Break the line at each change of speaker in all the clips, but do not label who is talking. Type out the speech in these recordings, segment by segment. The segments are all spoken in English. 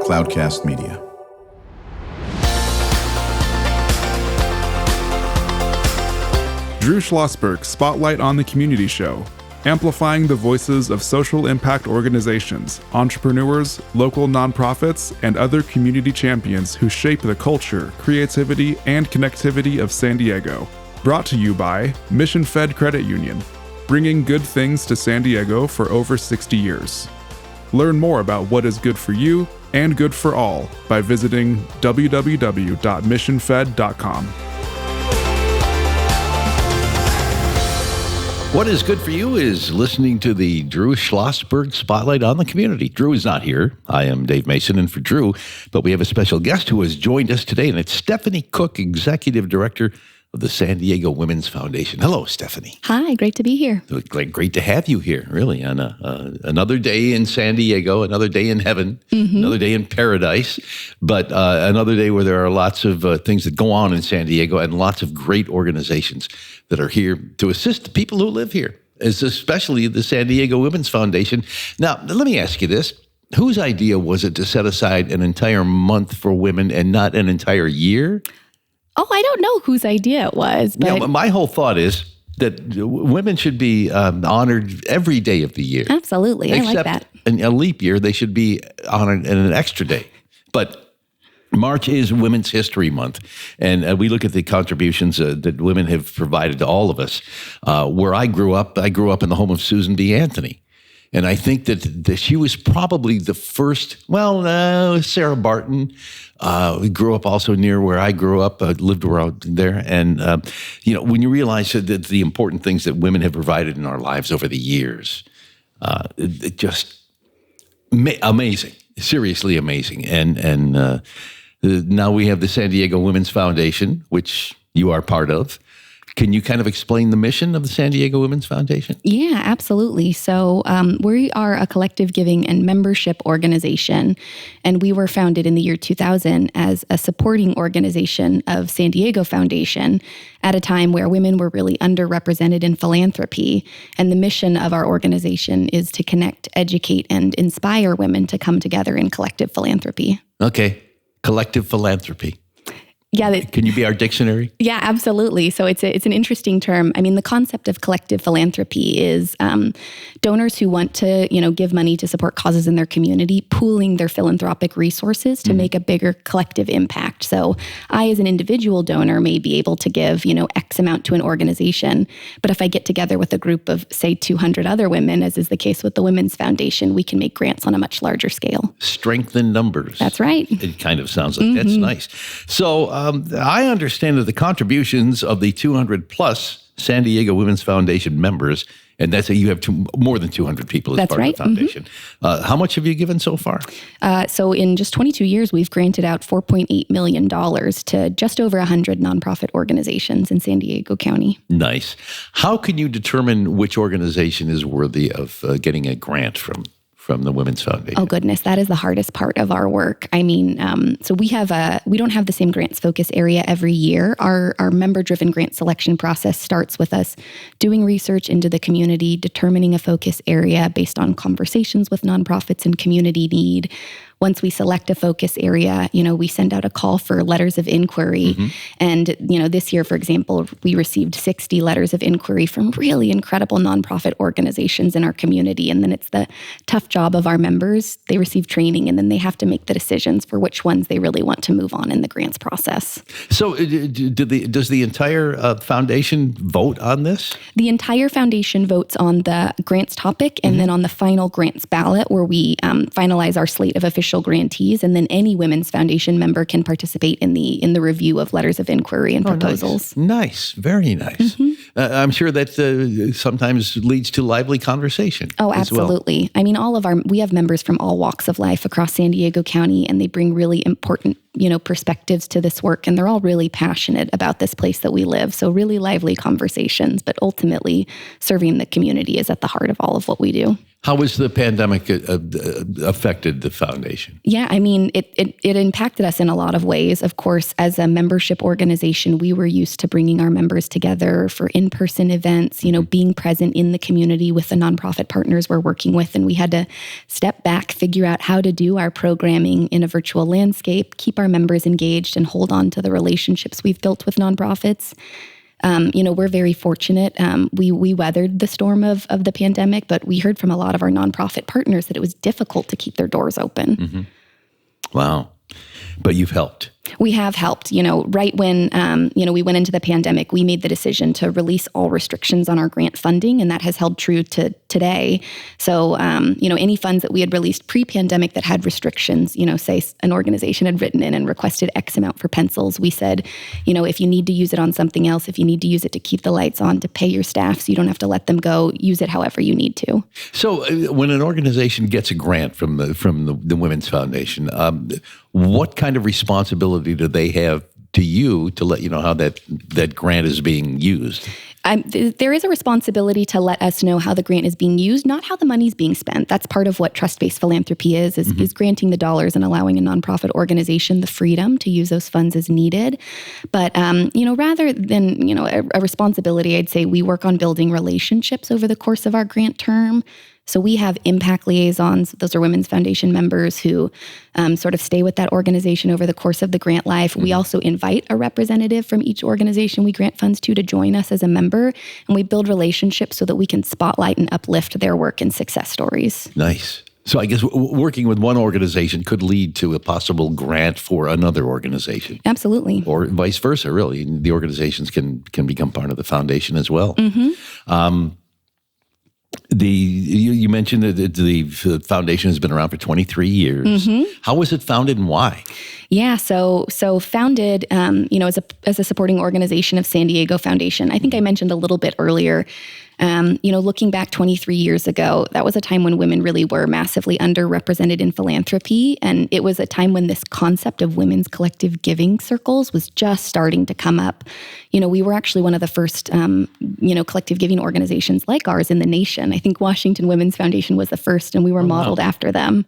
Cloudcast Media.
Drew Schlosberg Spotlight on the Community Show, amplifying the voices of social impact organizations, entrepreneurs, local nonprofits, and other community champions who shape the culture, creativity, and connectivity of San Diego. Brought to you by Mission Fed Credit Union, bringing good things to San Diego for over 60 years. Learn more about what is good for you and good for all by visiting www.missionfed.com.
What is good for you is listening to the Drew Schlosberg Spotlight on the Community. Drew is not here. I am Dave Mason, and for Drew, but we have a special guest who has joined us today, and it's Stephanie Cook, Executive Director of the San Diego Women's Foundation. Hello, Stephanie.
Hi, great to be here.
Great to have you here, really, on another day in San Diego, another day in heaven, another day in paradise, but another day where there are lots of things that go on in San Diego and lots of great organizations that are here to assist the people who live here, especially the San Diego Women's Foundation. Now, let me ask you this. Whose idea was it to set aside an entire month for women and not an entire year?
Oh, I don't know whose idea it was. But
my whole thought is that women should be honored every day of the year.
Absolutely. I like that.
Except in a leap year, they should be honored in an extra day. But March is Women's History Month, and we look at the contributions that women have provided to all of us. Where I grew up in the home of Susan B. Anthony. And I think that she was probably the first, Sarah Barton grew up also near where I grew up, lived around there. And, when you realize that the important things that women have provided in our lives over the years, it just amazing, seriously amazing. And now we have the San Diego Women's Foundation, which you are part of. Can you kind of explain the mission of the San Diego Women's Foundation?
Yeah, absolutely. So we are a collective giving and membership organization, and we were founded in the year 2000 as a supporting organization of San Diego Foundation at a time where women were really underrepresented in philanthropy. And the mission of our organization is to connect, educate, and inspire women to come together in collective philanthropy.
Okay, collective philanthropy.
Yeah.
Can you be our dictionary?
Yeah, absolutely. So it's an interesting term. I mean, the concept of collective philanthropy is donors who want to, give money to support causes in their community, pooling their philanthropic resources to make a bigger collective impact. So I, as an individual donor, may be able to give, X amount to an organization. But if I get together with a group of, say, 200 other women, as is the case with the Women's Foundation, we can make grants on a much larger scale.
Strength in numbers.
That's right.
It kind of sounds like that's nice. So I understand that the contributions of the 200 plus San Diego Women's Foundation members, and that's you have more than 200 people as
that's
part
right.
of the foundation. How much have you given so far?
So in just 22 years, we've granted out $4.8 million to just over 100 nonprofit organizations in San Diego County.
Nice. How can you determine which organization is worthy of getting a grant from the Women's Foundation?
Oh, goodness. That is the hardest part of our work. I mean, so we don't have the same grants focus area every year. Our member-driven grant selection process starts with us doing research into the community, determining a focus area based on conversations with nonprofits and community need. Once we select a focus area, we send out a call for letters of inquiry. And, this year, for example, we received 60 letters of inquiry from really incredible nonprofit organizations in our community. And then it's the tough job of our members. They receive training, and then they have to make the decisions for which ones they really want to move on in the grants process.
So does the entire foundation vote on this?
The entire foundation votes on the grants topic and then on the final grants ballot, where we finalize our slate of official grantees, and then any Women's Foundation member can participate in the review of letters of inquiry and proposals.
Nice. Very nice. I'm sure that sometimes leads to lively conversation.
Oh, absolutely. Well. I mean, we have members from all walks of life across San Diego County, and they bring really important, perspectives to this work, and they're all really passionate about this place that we live. So really lively conversations, but ultimately serving the community is at the heart of all of what we do.
How has the pandemic affected the foundation?
Yeah, I mean, it impacted us in a lot of ways. Of course, as a membership organization, we were used to bringing our members together for in-person events, being present in the community with the nonprofit partners we're working with. And we had to step back, figure out how to do our programming in a virtual landscape, keep our members engaged, and hold on to the relationships we've built with nonprofits. We're very fortunate. We weathered the storm of the pandemic, but we heard from a lot of our nonprofit partners that it was difficult to keep their doors open.
Mm-hmm. Wow. But you've helped.
We have helped. Right when, we went into the pandemic, we made the decision to release all restrictions on our grant funding, and that has held true to today. So, any funds that we had released pre-pandemic that had restrictions, say an organization had written in and requested X amount for pencils, we said, if you need to use it on something else, if you need to use it to keep the lights on, to pay your staff so you don't have to let them go, use it however you need to.
So when an organization gets a grant from the Women's Foundation, what kind of responsibility do they have to you to let you know how that grant is being used?
There is a responsibility to let us know how the grant is being used, not how the money's being spent. That's part of what trust-based philanthropy is granting the dollars and allowing a nonprofit organization the freedom to use those funds as needed. But, rather than, a responsibility, I'd say we work on building relationships over the course of our grant term. So we have impact liaisons. Those are Women's Foundation members who sort of stay with that organization over the course of the grant life. We also invite a representative from each organization we grant funds to join us as a member. And we build relationships so that we can spotlight and uplift their work and success stories.
Nice. So I guess working with one organization could lead to a possible grant for another organization.
Absolutely.
Or vice versa, really. The organizations can become part of the foundation as well.
Mm-hmm.
You mentioned that the foundation has been around for 23 years.
Mm-hmm.
How was it founded and why?
Yeah, so founded, as a supporting organization of San Diego Foundation. I think I mentioned a little bit earlier. Looking back 23 years ago, that was a time when women really were massively underrepresented in philanthropy. And it was a time when this concept of women's collective giving circles was just starting to come up. We were actually one of the first, collective giving organizations like ours in the nation. I think Washington Women's Foundation was the first, and we were modeled after them.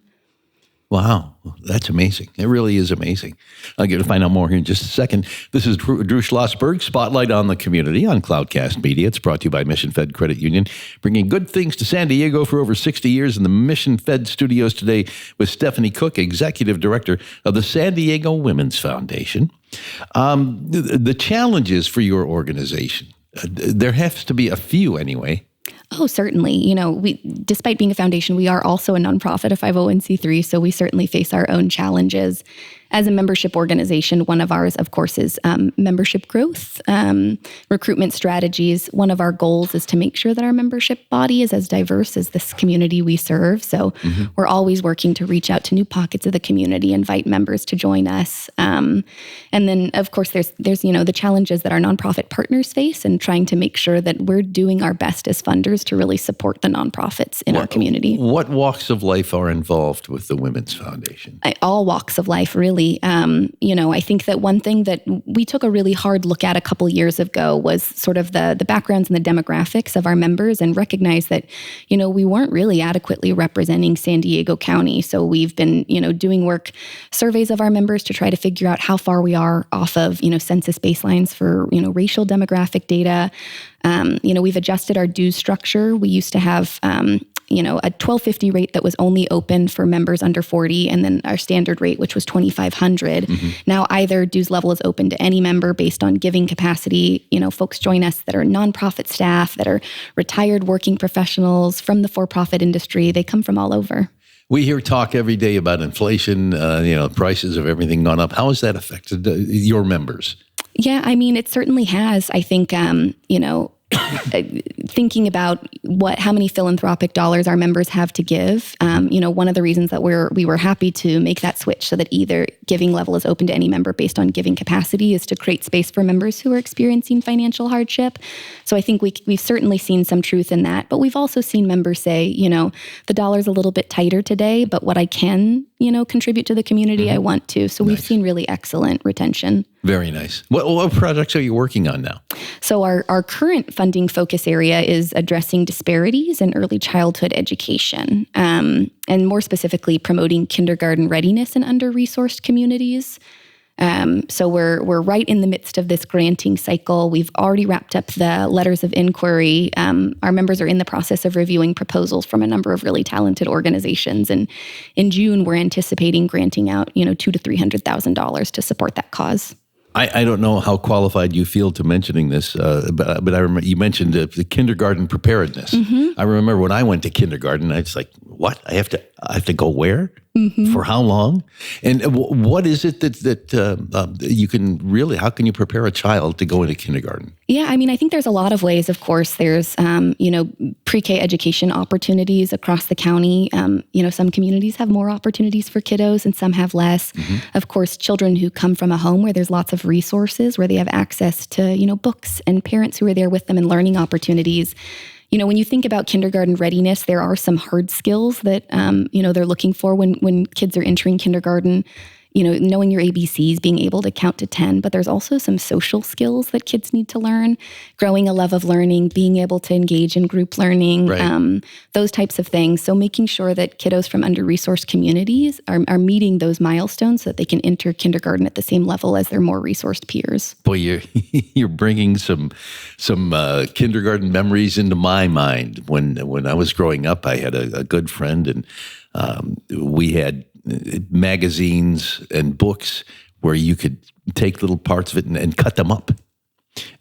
Wow, that's amazing. It really is amazing. I'll get to find out more here in just a second. This is Drew Schlosberg, Spotlight on the Community on Cloudcast Media. It's brought to you by Mission Fed Credit Union, bringing good things to San Diego for over 60 years in the Mission Fed studios today with Stephanie Cook, Executive Director of the San Diego Women's Foundation. The challenges for your organization, there has to be a few anyway.
Oh, certainly. Despite being a foundation, we are also a nonprofit, a 501c3, so we certainly face our own challenges. As a membership organization, one of ours, of course, is membership growth, recruitment strategies. One of our goals is to make sure that our membership body is as diverse as this community we serve. So we're always working to reach out to new pockets of the community, invite members to join us. And then, of course, there's the challenges that our nonprofit partners face and trying to make sure that we're doing our best as funders to really support the nonprofits in our community.
What walks of life are involved with the Women's Foundation?
All walks of life, really. I think that one thing that we took a really hard look at a couple years ago was sort of the backgrounds and the demographics of our members, and recognized that, we weren't really adequately representing San Diego County. So we've been, doing surveys of our members to try to figure out how far we are off of, census baselines for, racial demographic data. We've adjusted our dues structure. We used to have, a $1,250 rate that was only open for members under 40, and then our standard rate, which was $2,500. Now either dues level is open to any member based on giving capacity. Folks join us that are nonprofit staff, that are retired working professionals from the for-profit industry. They come from all over.
We hear talk every day about inflation, prices of everything gone up. How has that affected your members? Yeah,
it certainly has. I think, thinking about how many philanthropic dollars our members have to give. One of the reasons that we were happy to make that switch so that either giving level is open to any member based on giving capacity is to create space for members who are experiencing financial hardship. So I think we've certainly seen some truth in that, but we've also seen members say, the dollar's a little bit tighter today, but what I can, contribute to the community, I want to. So we've seen really excellent retention.
Very nice. What projects are you working on now?
So our current funding focus area is addressing disparities in early childhood education, and more specifically promoting kindergarten readiness in under-resourced communities. So we're right in the midst of this granting cycle. We've already wrapped up the letters of inquiry. Our members are in the process of reviewing proposals from a number of really talented organizations. And in June, we're anticipating granting out, $200,000 to $300,000 to support that cause.
I don't know how qualified you feel to mentioning this, but I remember you mentioned the kindergarten preparedness. Mm-hmm. I remember when I went to kindergarten, I was like, "What? I have to go where? Mm-hmm. For how long? And what is it that you can really? How can you prepare a child to go into kindergarten?"
Yeah, I think there's a lot of ways. Of course, there's pre-K education opportunities across the county. Some communities have more opportunities for kiddos, and some have less. Mm-hmm. Of course, children who come from a home where there's lots of resources, where they have access to books and parents who are there with them and learning opportunities. When you think about kindergarten readiness, there are some hard skills that, they're looking for when kids are entering kindergarten. Knowing your ABCs, being able to count to 10, but there's also some social skills that kids need to learn, growing a love of learning, being able to engage in group learning, right. Those types of things. So making sure that kiddos from under-resourced communities are meeting those milestones so that they can enter kindergarten at the same level as their more resourced peers.
Boy, you're bringing some kindergarten memories into my mind. When I was growing up, I had a good friend, and we had magazines and books where you could take little parts of it and cut them up.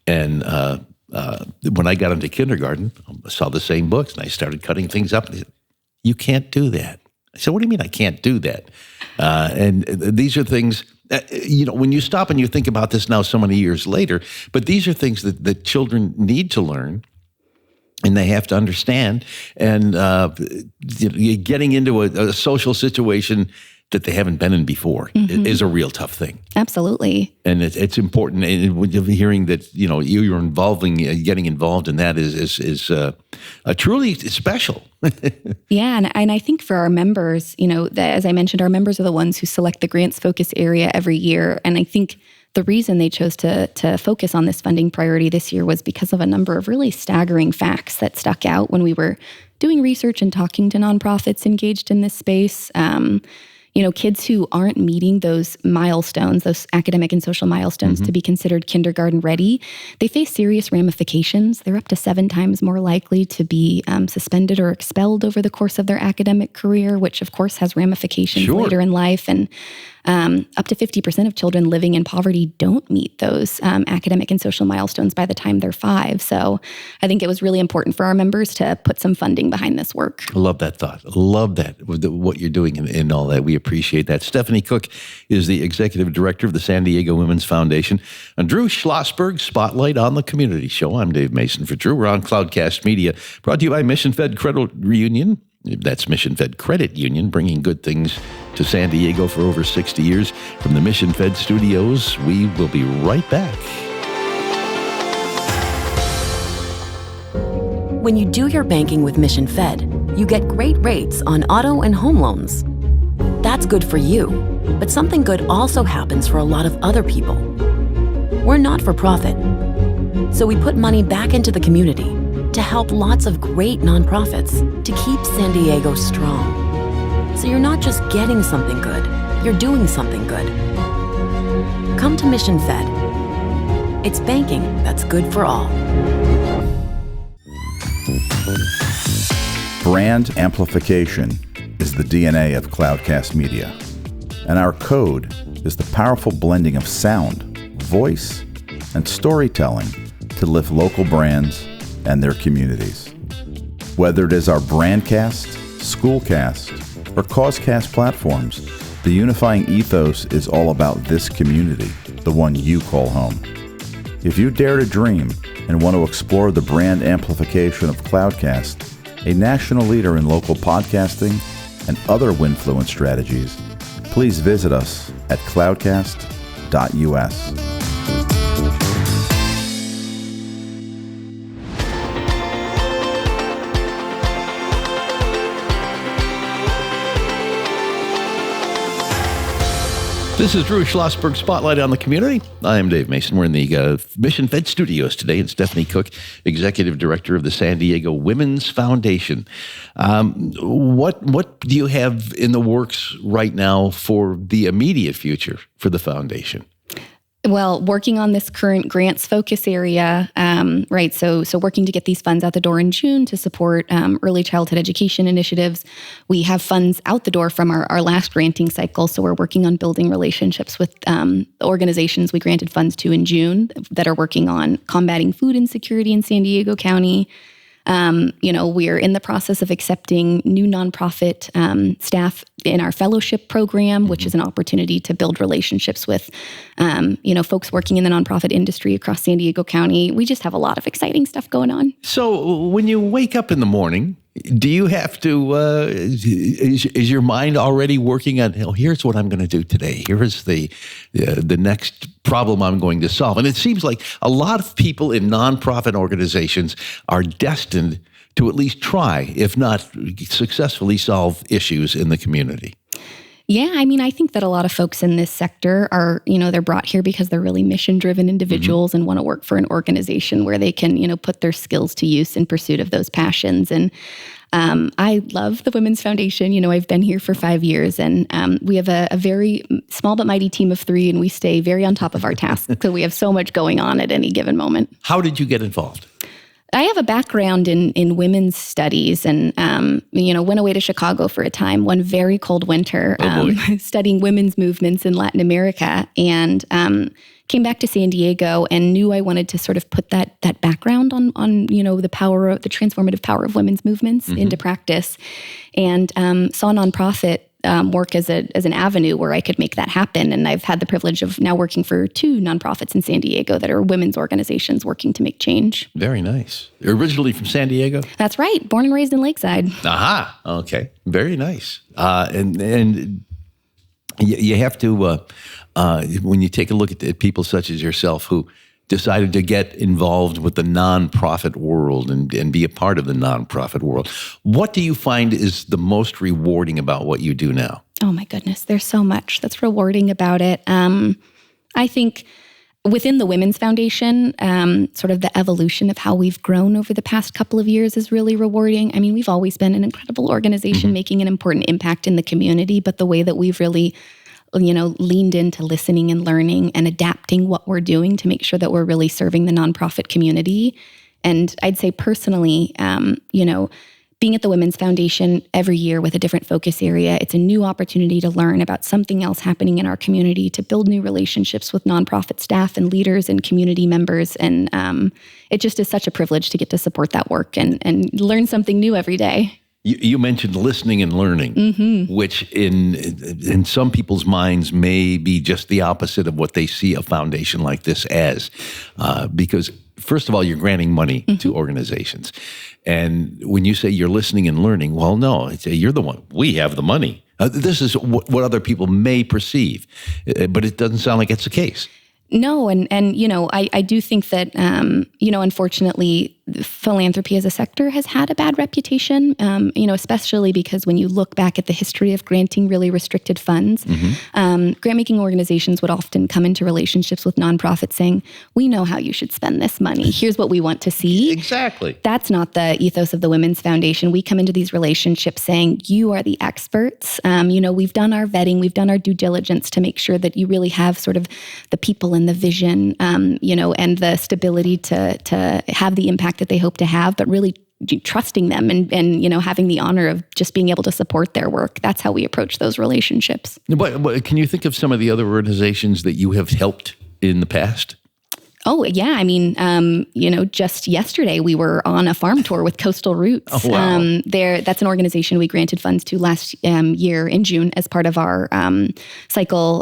And when I got into kindergarten, I saw the same books and I started cutting things up. And they said, "You can't do that." I said, "What do you mean I can't do that?" And these are things, when you stop and you think about this now so many years later, but these are things that children need to learn. And they have to understand, and getting into a social situation that they haven't been in before mm-hmm. is a real tough thing.
Absolutely.
And it's important. And hearing that, you're getting involved in that is truly special.
Yeah, and I think for our members, as I mentioned, our members are the ones who select the grants focus area every year, and I think the reason they chose to focus on this funding priority this year was because of a number of really staggering facts that stuck out when we were doing research and talking to nonprofits engaged in this space. Kids who aren't meeting those milestones, those academic and social milestones mm-hmm. to be considered kindergarten ready, they face serious ramifications. They're up to 7 times more likely to be suspended or expelled over the course of their academic career, which of course has ramifications
Sure.
later in life. And up to 50% of children living in poverty don't meet those academic and social milestones by the time they're 5. So I think it was really important for our members to put some funding behind this work.
I love that thought. I love that, what you're doing and all that. We appreciate that. Stephanie Cook is the executive director of the San Diego Women's Foundation. And Drew Schlosberg, Spotlight on the Community Show. I'm Dave Mason for Drew. We're on Cloudcast Media, brought to you by Mission Fed Credit Union. That's Mission Fed Credit Union, bringing good things to San Diego for over 60 years. From the Mission Fed studios, we will be right back.
When you do your banking with Mission Fed, you get great rates on auto and home loans. That's good for you, but something good also happens for a lot of other people. We're not for profit, so we put money back into the community to help lots of great nonprofits to keep San Diego strong. So you're not just getting something good, you're doing something good. Come to Mission Fed. It's banking that's good for all.
Brand amplification is the DNA of Cloudcast Media, and our code is the powerful blending of sound, voice, and storytelling to lift local brands and their communities. Whether it is our Brandcast, Schoolcast, or Causecast platforms, the unifying ethos is all about this community, the one you call home. If you dare to dream and want to explore the brand amplification of Cloudcast, a national leader in local podcasting and other Winfluence strategies, please visit us at cloudcast.us.
This is Drew Schlosberg, Spotlight on the Community. I am Dave Mason. We're in the Mission Fed studios today, and Stephanie Cook, Executive Director of the San Diego Women's Foundation. What do you have in the works right now for the immediate future for the foundation?
Well, working on this current grants focus area, right? So working to get these funds out the door in June to support early childhood education initiatives. We have funds out the door from our last granting cycle, so we're working on building relationships with organizations we granted funds to in June that are working on combating food insecurity in San Diego County. We're in the process of accepting new nonprofit staff in our fellowship program, which is an opportunity to build relationships with, folks working in the nonprofit industry across San Diego County. We just have a lot of exciting stuff going on.
So when you wake up in the morning, do you have to, is your mind already working on, here's what I'm going to do today. Here's the next problem I'm going to solve. And it seems like a lot of people in nonprofit organizations are destined to at least try, if not successfully solve issues in the community.
Yeah, I think that a lot of folks in this sector are, they're brought here because they're really mission-driven individuals and want to work for an organization where they can, put their skills to use in pursuit of those passions. And I love the Women's Foundation. I've been here for 5 years, and we have a very small but mighty team of 3, and we stay very on top of our tasks. So we have so much going on at any given moment.
How did you get involved?
I have a background in women's studies and, went away to Chicago for a time, one very cold winter, studying women's movements in Latin America, and came back to San Diego and knew I wanted to sort of put that background on the transformative power of women's movements into practice, and saw nonprofit work as an avenue where I could make that happen. And I've had the privilege of now working for 2 nonprofits in San Diego that are women's organizations working to make change.
Very nice. You're originally from San Diego?
That's right. Born and raised in Lakeside.
Aha. Okay. Very nice. And you have to, when you take a look at people such as yourself who decided to get involved with the nonprofit world and be a part of the nonprofit world, what do you find is the most rewarding about what you do now?
Oh my goodness, there's so much that's rewarding about it. I think within the Women's Foundation, sort of the evolution of how we've grown over the past couple of years is really rewarding. We've always been an incredible organization making an important impact in the community, but the way that we've really leaned into listening and learning and adapting what we're doing to make sure that we're really serving the nonprofit community. And I'd say personally, being at the Women's Foundation every year with a different focus area, it's a new opportunity to learn about something else happening in our community, to build new relationships with nonprofit staff and leaders and community members. And it just is such a privilege to get to support that work and learn something new every day.
You mentioned listening and learning, which in some people's minds may be just the opposite of what they see a foundation like this as. Because, first of all, you're granting money to organizations. And when you say you're listening and learning, well, no, you're the one. We have the money. This is what other people may perceive, but it doesn't sound like it's the case.
No, and I do think that, unfortunately, philanthropy as a sector has had a bad reputation, especially because when you look back at the history of granting really restricted funds, grant-making organizations would often come into relationships with nonprofits saying, we know how you should spend this money. Here's what we want to see.
Exactly.
That's not the ethos of the Women's Foundation. We come into these relationships saying, you are the experts. We've done our vetting, we've done our due diligence to make sure that you really have sort of the people and the vision, and the stability to have the impact that they hope to have, but really trusting them and having the honor of just being able to support their work. That's how we approach those relationships.
But can you think of some of the other organizations that you have helped in the past?
Oh, yeah. Just yesterday we were on a farm tour with Coastal Roots.
Oh, wow.
That's an organization we granted funds to last year in June as part of our cycle,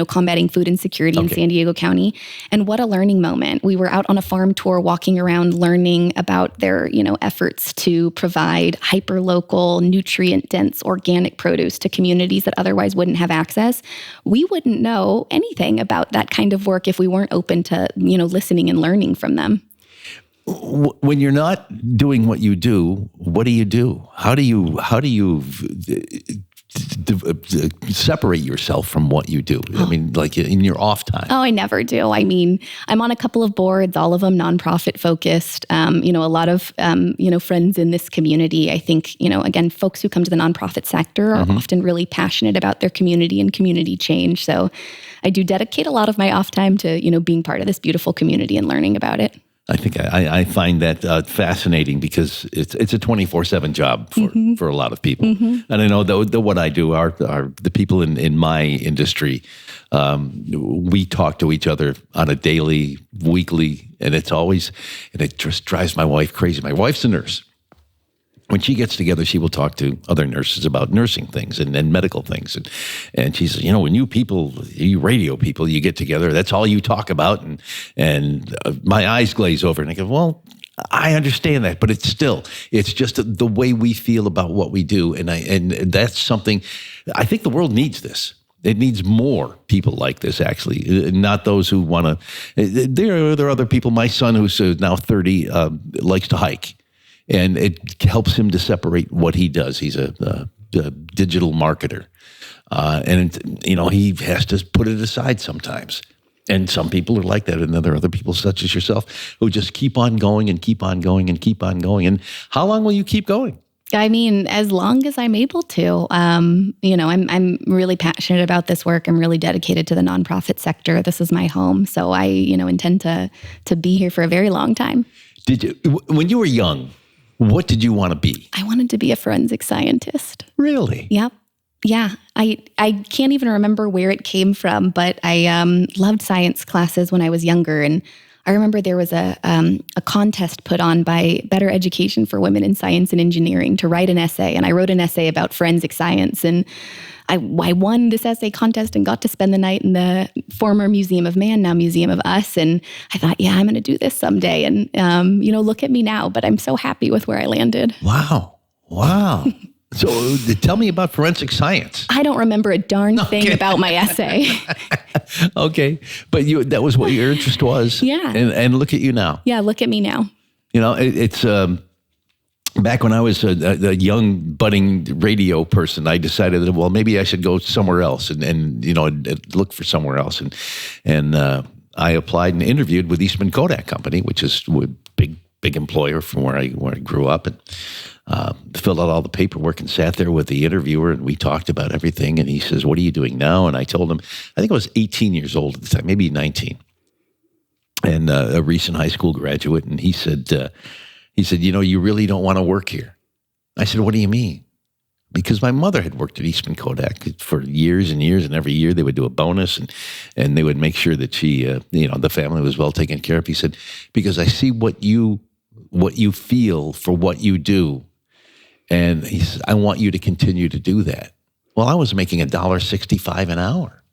combating food insecurity in San Diego County. And what a learning moment. We were out on a farm tour walking around learning about their, efforts to provide hyper-local, nutrient-dense organic produce to communities that otherwise wouldn't have access. We wouldn't know anything about that kind of work if we weren't open to listening and learning from them.
When you're not doing what you do, what do you do? How do you separate yourself from what you do? I mean, like in your off time.
Oh, I never do. I mean, I'm on a couple of boards, all of them nonprofit focused. A lot of, friends in this community. I think, again, folks who come to the nonprofit sector are often really passionate about their community and community change. So I do dedicate a lot of my off time to, being part of this beautiful community and learning about it.
I think I find that fascinating because it's a 24/7 job for a lot of people. And I know that what I do are the people in my industry. We talk to each other on a daily, weekly, and it just drives my wife crazy. My wife's a nurse. When she gets together, she will talk to other nurses about nursing things and medical things. And she says, when you radio people, you get together, that's all you talk about. And my eyes glaze over and I go, well, I understand that, but it's just the way we feel about what we do. And that's something, I think the world needs this. It needs more people like this, actually, not those who want to. There are other people. My son, who's now 30, likes to hike. And it helps him to separate what he does. He's a digital marketer. He has to put it aside sometimes. And some people are like that. And then there are other people such as yourself who just keep on going and keep on going and keep on going. And how long will you keep going?
I mean, as long as I'm able to. I'm really passionate about this work. I'm really dedicated to the nonprofit sector. This is my home. So I, intend to be here for a very long time.
Did you, when you were young, what did you want to be?
I wanted to be a forensic scientist.
Really?
Yep. Yeah. I can't even remember where it came from, but I loved science classes when I was younger. And I remember there was a contest put on by Better Education for Women in Science and Engineering to write an essay. And I wrote an essay about forensic science. And I won this essay contest and got to spend the night in the former Museum of Man, now Museum of Us. And I thought, I'm going to do this someday. And, look at me now, but I'm so happy with where I landed.
Wow. So tell me about forensic science.
I don't remember a darn thing about my essay.
Okay. But that was what your interest was.
Yeah.
And look at you now.
Yeah, look at me now.
It's... Back when I was a young budding radio person, I decided that, well, maybe I should go somewhere else and look for somewhere else. And I applied and interviewed with Eastman Kodak Company, which is a big employer from where I grew up, and filled out all the paperwork and sat there with the interviewer, and we talked about everything. And he says, "What are you doing now?" And I told him, I think I was 18 years old at the time, maybe 19, and a recent high school graduate. And he said, you really don't want to work here. I said, what do you mean? Because my mother had worked at Eastman Kodak for years and years, and every year they would do a bonus, and they would make sure that she, the family was well taken care of. He said, because I see what you feel for what you do, and he says, I want you to continue to do that. Well, I was making $1.65 an hour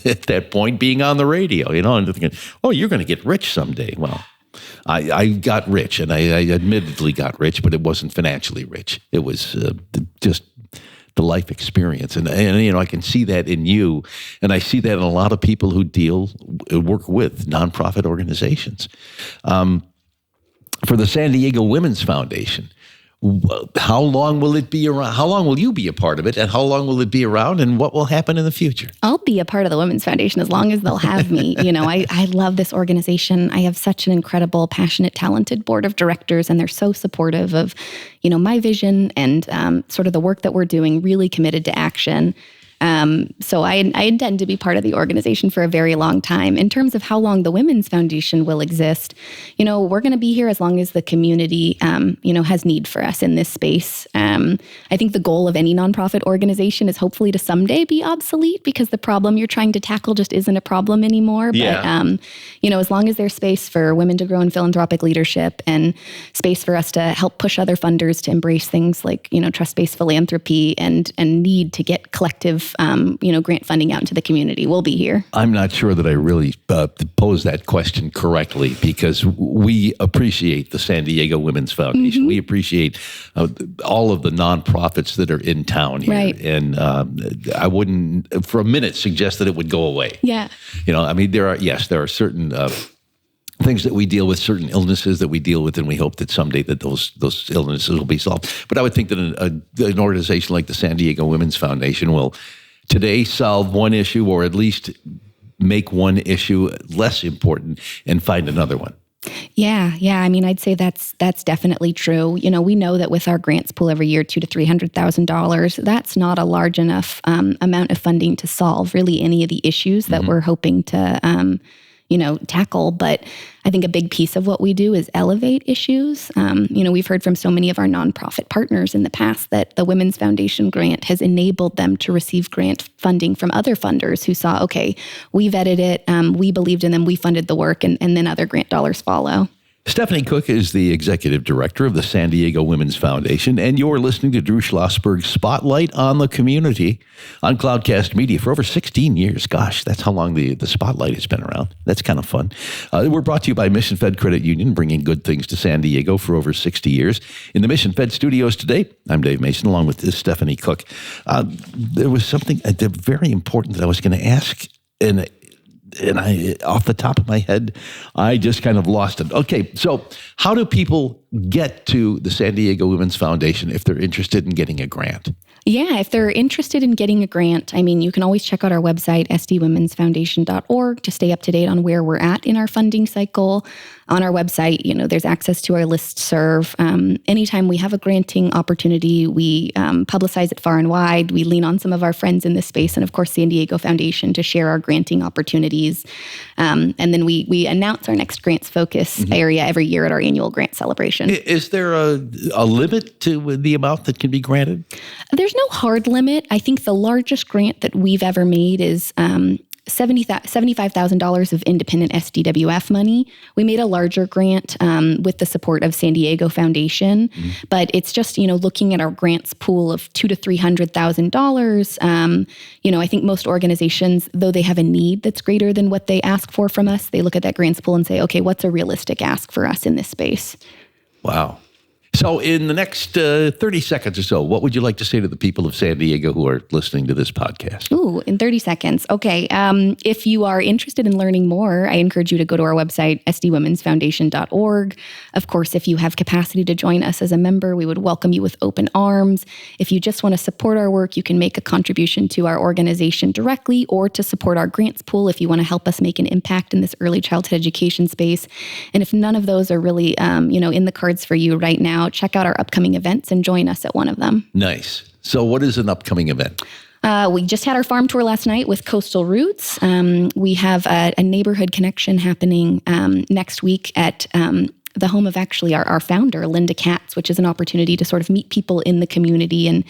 at that point, being on the radio, and thinking, oh, you're going to get rich someday. Well, I got rich, and I admittedly got rich, but it wasn't financially rich. It was just the life experience. And I can see that in you, and I see that in a lot of people who work with nonprofit organizations. For the San Diego Women's Foundation, how long will it be around? How long will you be a part of it, and how long will it be around, and what will happen in the future?
I'll be a part of the Women's Foundation as long as they'll have me. I love this organization. I have such an incredible, passionate, talented board of directors, and they're so supportive of, my vision and sort of the work that we're doing, really committed to action. So I intend to be part of the organization for a very long time. In terms of how long the Women's Foundation will exist, we're going to be here as long as the community, has need for us in this space. I think the goal of any nonprofit organization is hopefully to someday be obsolete, because the problem you're trying to tackle just isn't a problem anymore.
Yeah.
But, as long as there's space for women to grow in philanthropic leadership and space for us to help push other funders to embrace things like, trust-based philanthropy and need to get collective grant funding out into the community, we'll be here.
I'm not sure that I really posed that question correctly, because we appreciate the San Diego Women's Foundation. Mm-hmm. We appreciate all of the nonprofits that are in town here.
Right.
And I wouldn't for a minute suggest that it would go away.
Yeah.
There are certain things that we deal with, certain illnesses that we deal with, and we hope that someday that those illnesses will be solved. But I would think that an organization like the San Diego Women's Foundation will today solve one issue, or at least make one issue less important and find another one.
Yeah. I mean, I'd say that's definitely true. We know that with our grants pool every year, $200,000 to $300,000, that's not a large enough amount of funding to solve really any of the issues that we're hoping to tackle. But I think a big piece of what we do is elevate issues. We've heard from so many of our nonprofit partners in the past that the Women's Foundation grant has enabled them to receive grant funding from other funders who saw, okay, we vetted it, we believed in them, we funded the work, and then other grant dollars follow.
Stephanie Cook is the executive director of the San Diego Women's Foundation, and you're listening to Drew Schlosberg's Spotlight on the Community on Cloudcast Media for over 16 years. Gosh, that's how long the Spotlight has been around. That's kind of fun. We're brought to you by Mission Fed Credit Union, bringing good things to San Diego for over 60 years. In the Mission Fed studios today, I'm Dave Mason, along with Stephanie Cook. There was something very important that I was going to ask, and I, off the top of my head, I just kind of lost it. Okay, so how do people get to the San Diego Women's Foundation if they're interested in getting a grant?
Yeah, if they're interested in getting a grant, I mean, you can always check out our website, sdwomensfoundation.org, to stay up to date on where we're at in our funding cycle. On our website, there's access to our listserv. Anytime we have a granting opportunity, we publicize it far and wide. We lean on some of our friends in this space and, of course, San Diego Foundation to share our granting opportunities. And then we announce our next grants focus area every year at our annual grant celebration.
Is there a limit to the amount that can be granted?
There's no hard limit. I think the largest grant that we've ever made is $75,000 of independent SDWF money. We made a larger grant with the support of San Diego Foundation, but it's just, looking at our grants pool of $200,000 to $300,000. I think most organizations, though they have a need that's greater than what they ask for from us, they look at that grants pool and say, okay, what's a realistic ask for us in this space?
Wow. So in the next 30 seconds or so, what would you like to say to the people of San Diego who are listening to this podcast?
Ooh, in 30 seconds. Okay. If you are interested in learning more, I encourage you to go to our website, sdwomensfoundation.org. Of course, if you have capacity to join us as a member, we would welcome you with open arms. If you just want to support our work, you can make a contribution to our organization directly or to support our grants pool if you want to help us make an impact in this early childhood education space. And if none of those are really, in the cards for you right now, check out our upcoming events and join us at one of them.
Nice. So what is an upcoming event?
We just had our farm tour last night with Coastal Roots. We have a neighborhood connection happening next week at the home of actually our founder, Linda Katz, which is an opportunity to sort of meet people in the community and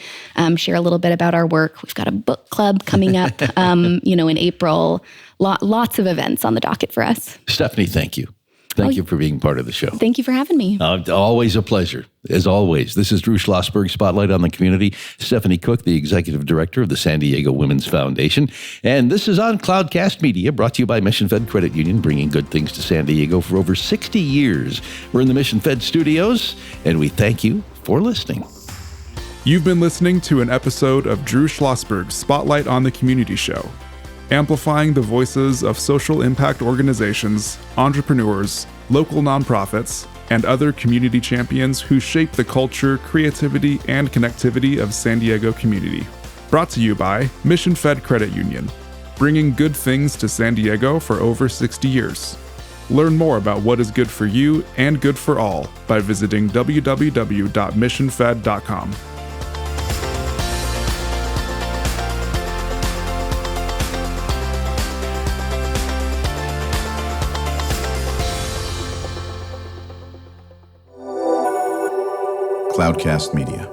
share a little bit about our work. We've got a book club coming up, in April. Lots of events on the docket for us.
Stephanie, thank you. Thank you for being part of the show.
Thank you for having me.
Always a pleasure, as always. This is Drew Schlosberg, Spotlight on the Community. Stephanie Cook, the Executive Director of the San Diego Women's Foundation. And this is on Cloudcast Media, brought to you by Mission Fed Credit Union, bringing good things to San Diego for over 60 years. We're in the Mission Fed studios, and we thank you for listening.
You've been listening to an episode of Drew Schlosberg's Spotlight on the Community show, amplifying the voices of social impact organizations, entrepreneurs, local nonprofits, and other community champions who shape the culture, creativity, and connectivity of San Diego community. Brought to you by Mission Fed Credit Union, bringing good things to San Diego for over 60 years. Learn more about what is good for you and good for all by visiting www.missionfed.com.
Cloudcast Media.